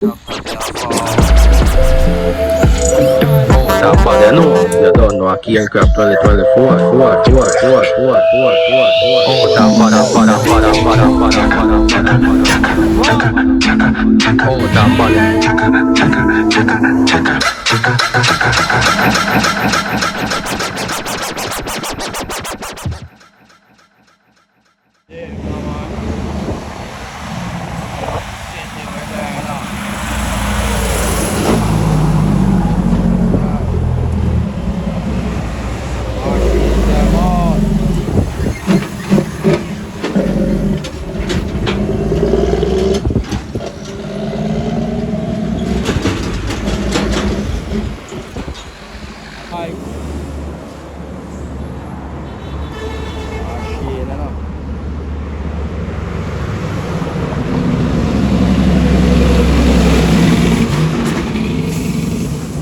Somebody know, you don't know, I can't grab 2024, Oh, somebody, Oh,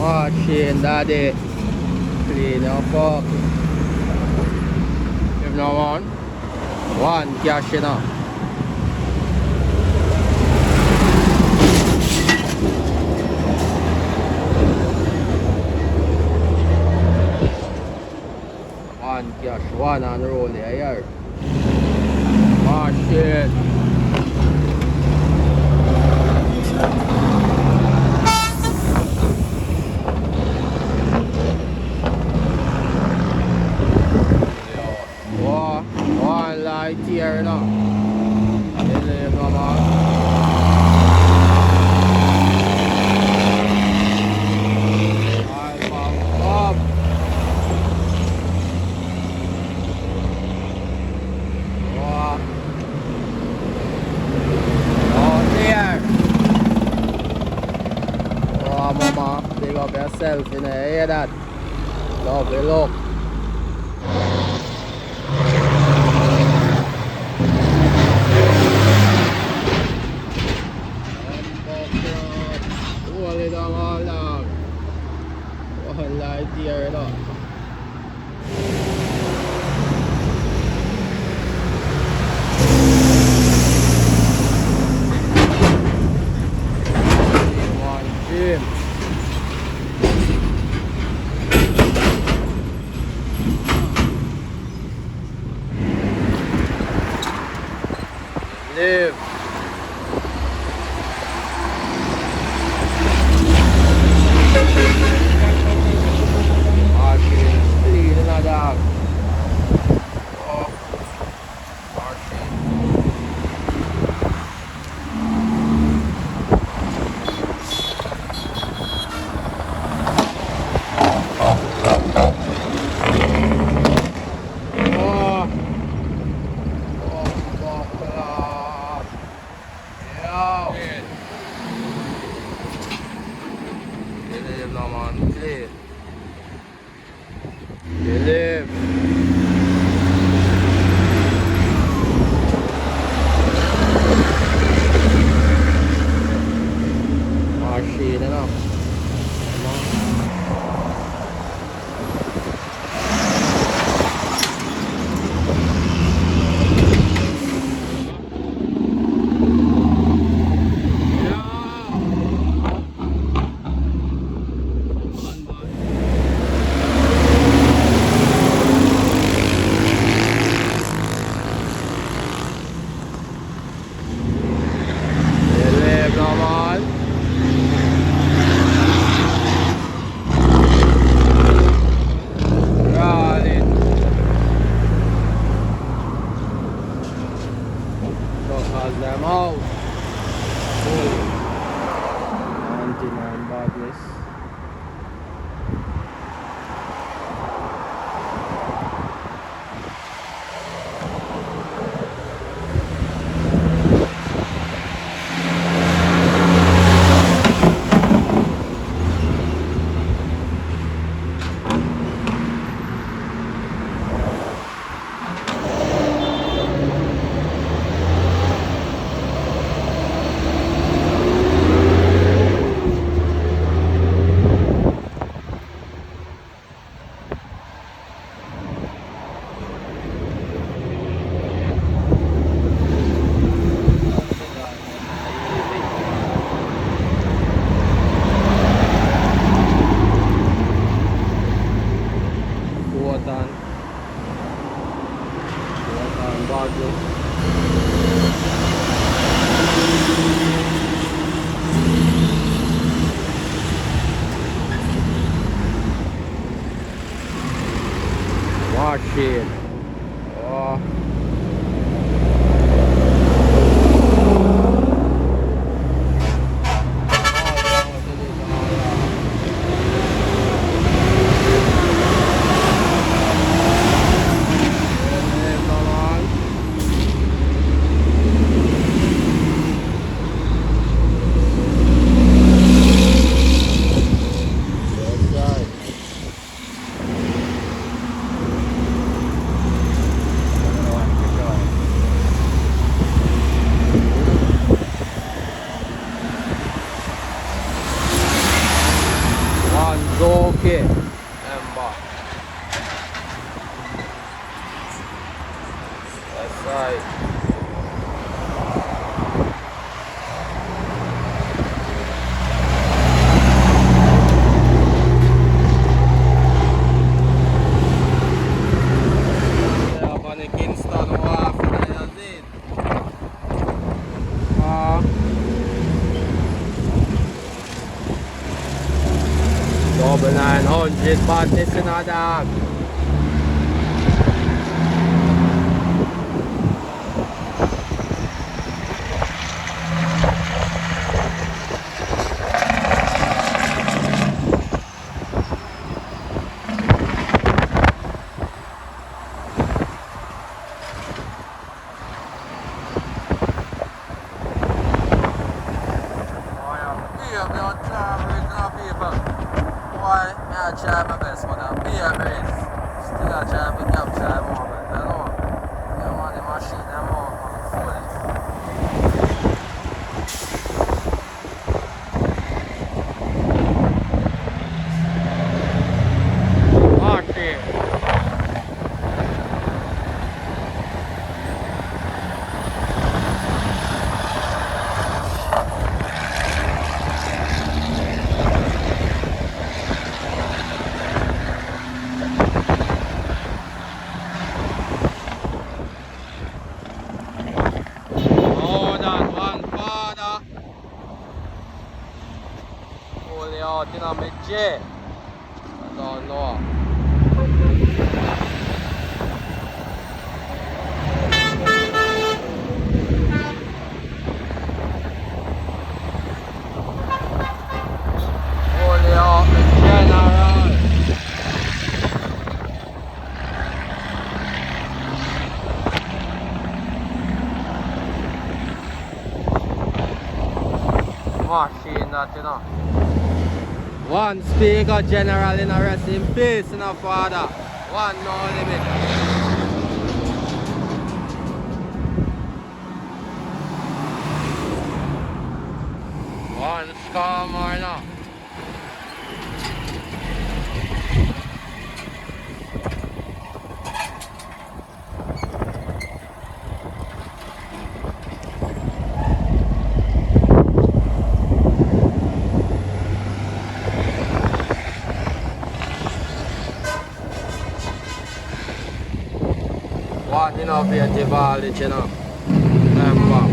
Machine daddy, clean up up. If no one cash in up. One cash, one on roll here. Machine. One light here now. Mama, big up yourself in there, hear that? Lovely look. Hold it down all down. One light here now. One gym. Live. Clean another dog. Oh, them out. Anti-man badness. Okay. Ember. That's right. Yeah, on the Kingston Wharf, that's it. Double 900 badness in a dog. I try my best, but I'm Bigrigs. Still I try to capture a moment, you know. Yeah, man, the machine, I'm on, okay. Out in my jet. I don't know. Holy out the general. Machine that, you know. One speaker general in a rest in peace, you know, father. One no limit. One scammer now. One innovative haulage, you know. Remember.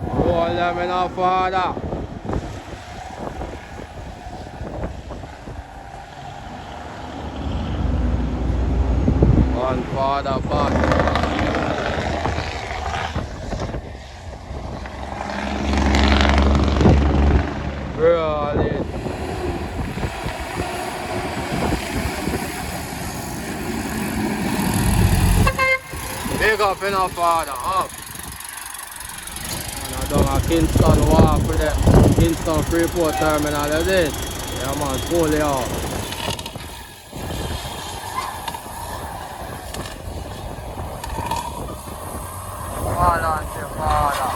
Hold them in our father. One father back. Really? Big up in our father, up. Down at Kingston Wharf with the Kingston Freeport Terminal, is it? Yeah man, fully out. Fall on to father.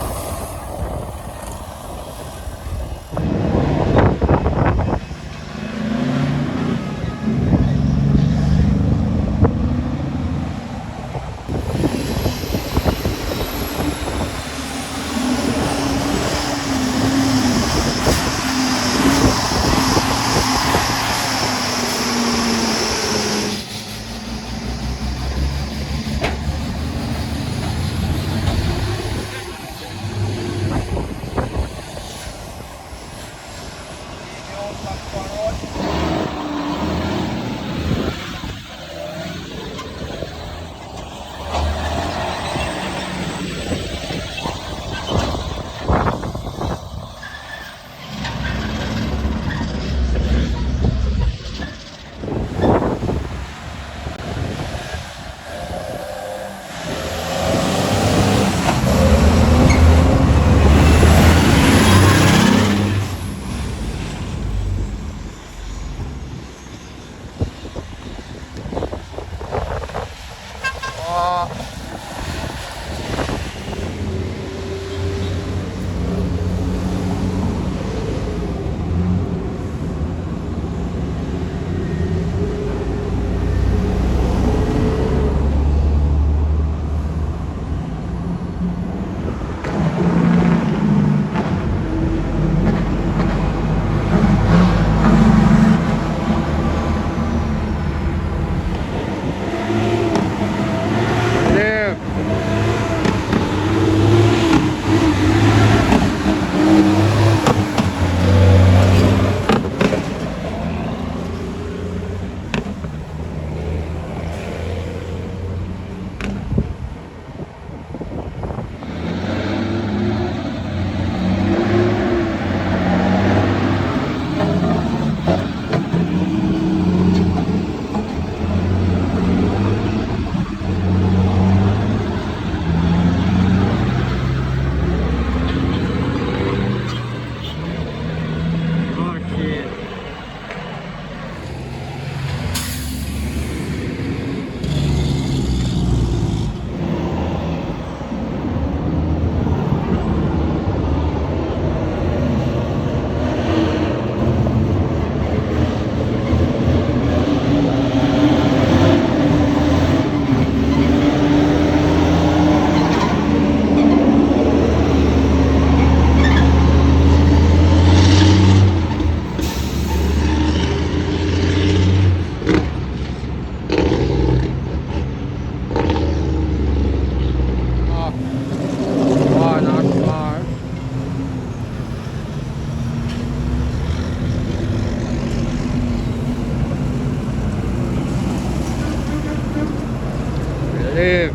Leave.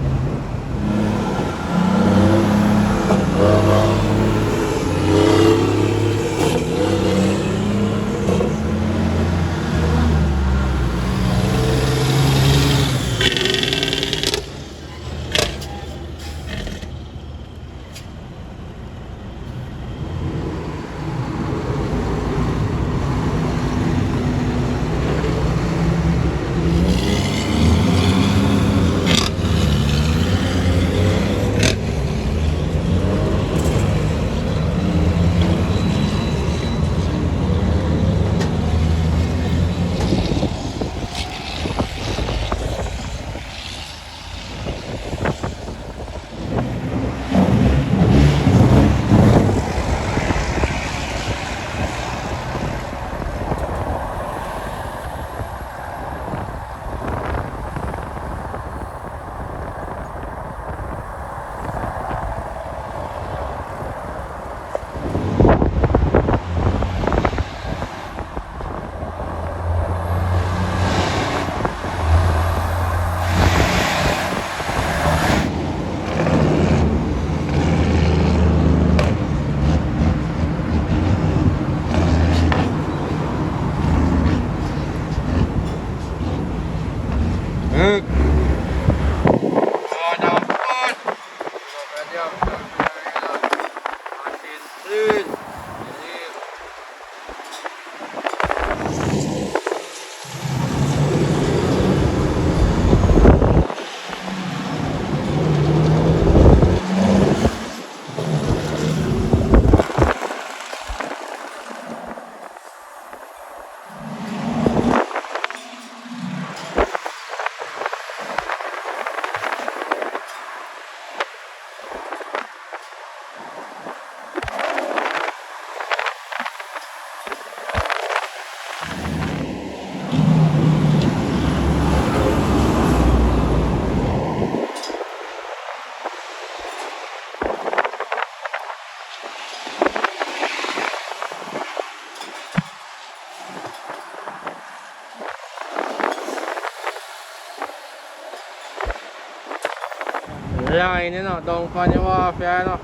Line, you know, down from the wharf, you know.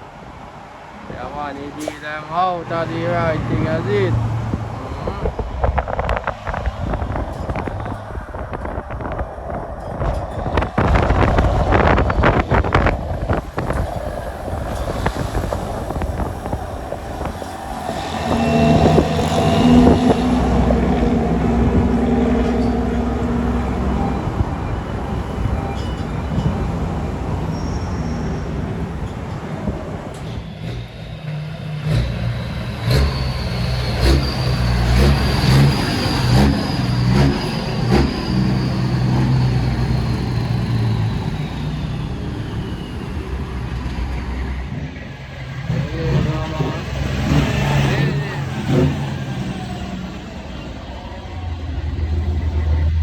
Yeah, man, you beat them out of the right thing as it.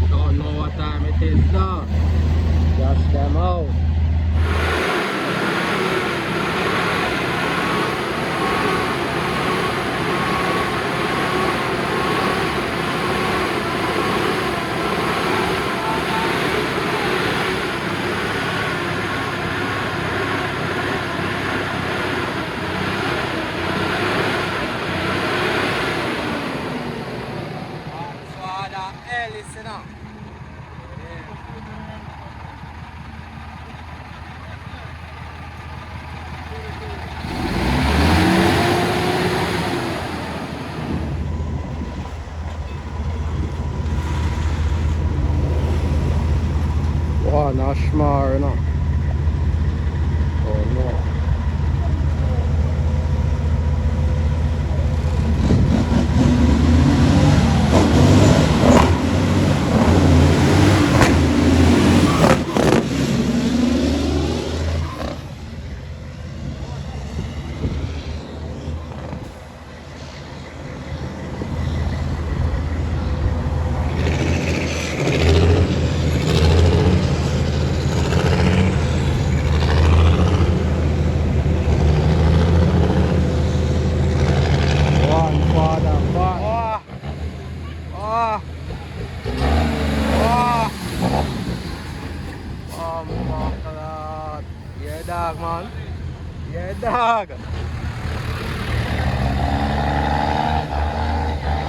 Don't know what time it is now. Just them out. Oh, not smart, you know. Oh no. dog, man. Yeah, dog.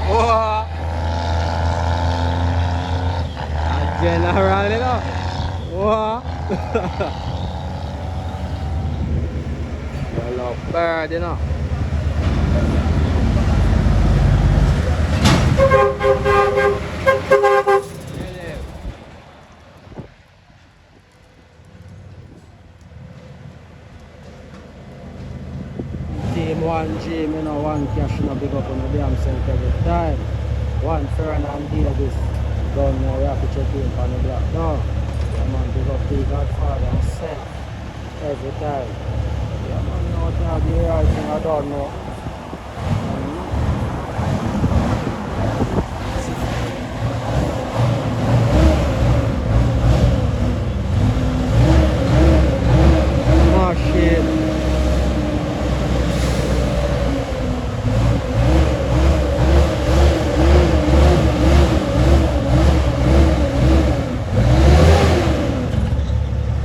Oh. A general, you know. Oh. Yellow bird, you know. Team one gym, you know, one cash, you know, big up on the damn self every time. One Ferran and Davis. Down now, we have to check in on the block. No. Yeah, man, big up the Godfather and self every time. Yeah, man, no dog, the right thing I don't know. Machine.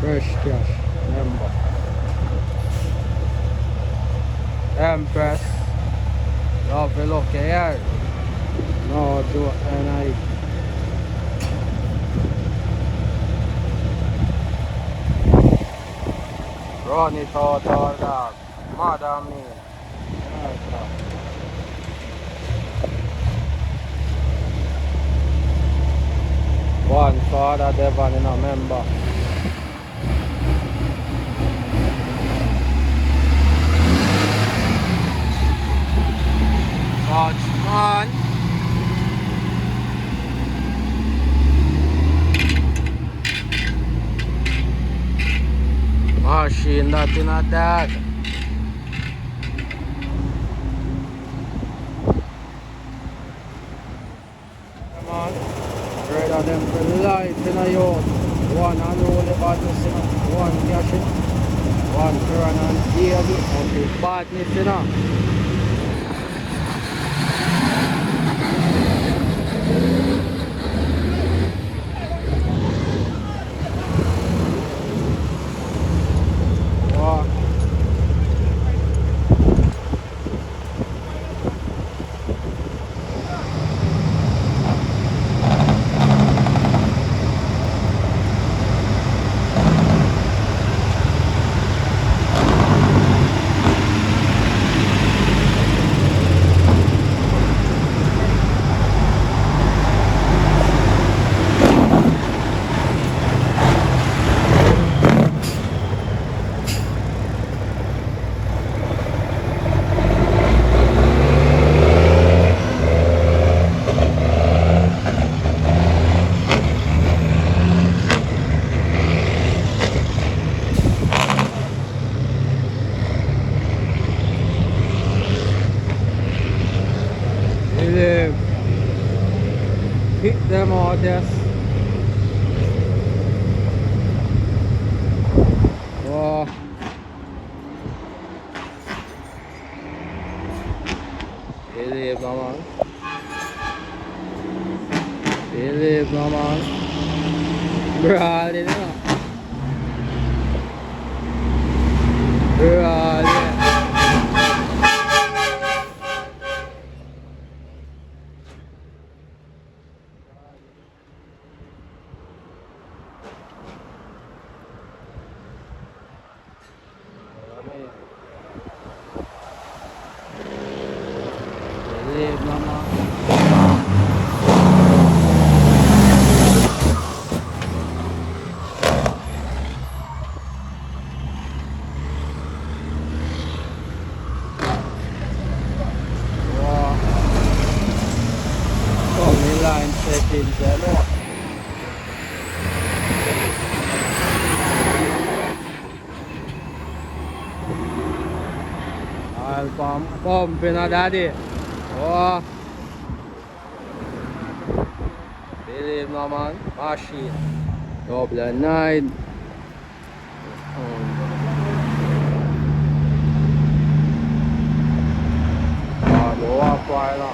Fresh cash, remember. Empress. Lovely look here. No joke, and I. Run it out, all dog. Madam me. One father Devon in a member. Man. Machine that in a dog. Come on. Rather them for life in a yard. One unruly badness in a one cashing. One Ferran and Davis and the badness in a. Hit them all, yes. Wow. Believe no man. Believe no man. Brawling, you know. Brawling. Line settings there. Oil pumping a daddy. Oh, believe no man, machine. Double 9. Go up right now.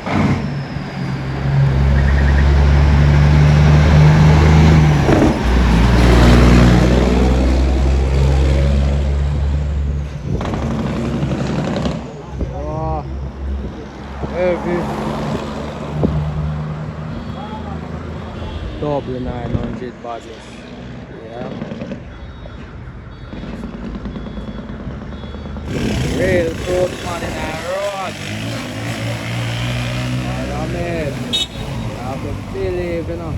900 badges. Yeah. Real good man in our road. Follow me. You have to believe, you know.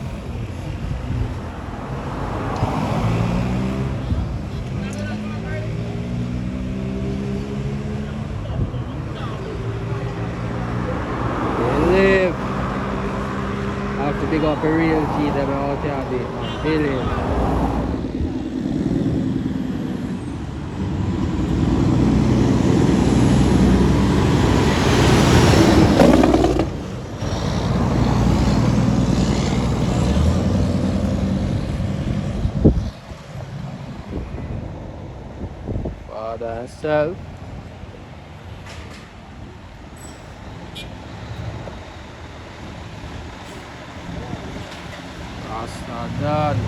Believe. I have to big up a real G them out here, man. Believe. Father and self. Rasta done.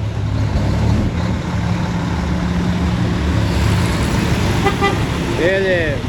Believe.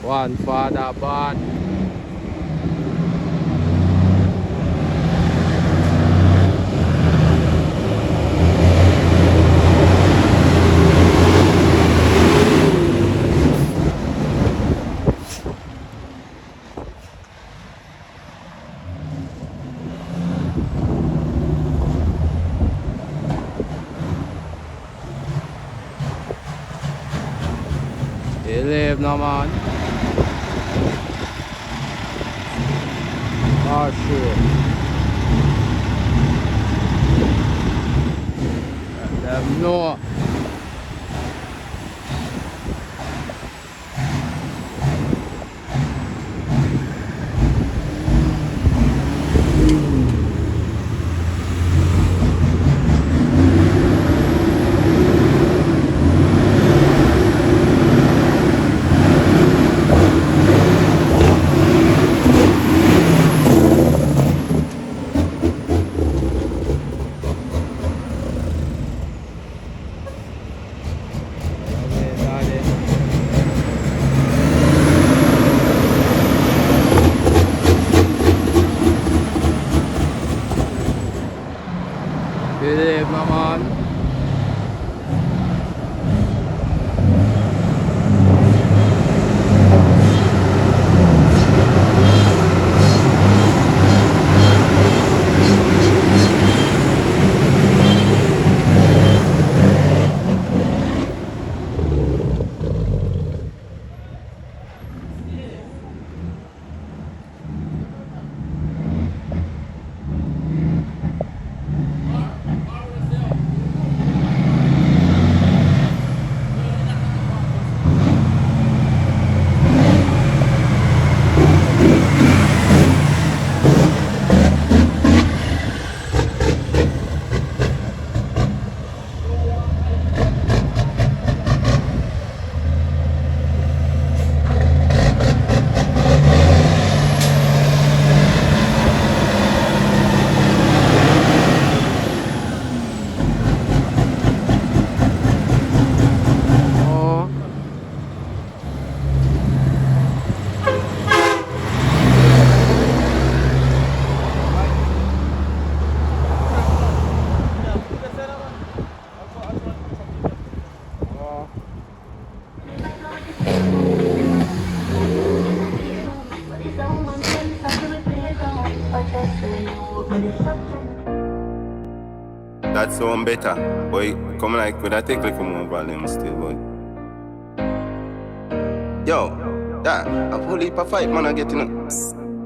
One father bad. You live no man. Oh shit. Let them know. Believe my man. That sound better. Boy, come like with a take like more volume still, boy. Yo, that a whole heap of fight, man, I get in it.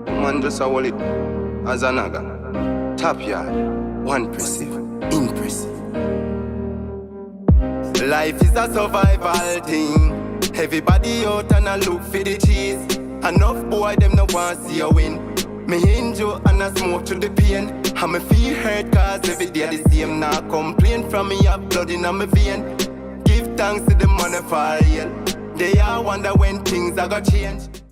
Man, just a hold it as a naga. Top yard, one PRESSIVE, impressive. Life is a survival thing. Everybody out and I look for the cheese. Enough boy, them no want see you win. Me injure and I smoke to the pain. And me feel hurt cause every day the same. Now complain from me, have blood in my vein. Give thanks to the money for real. They all wonder when things are gonna change.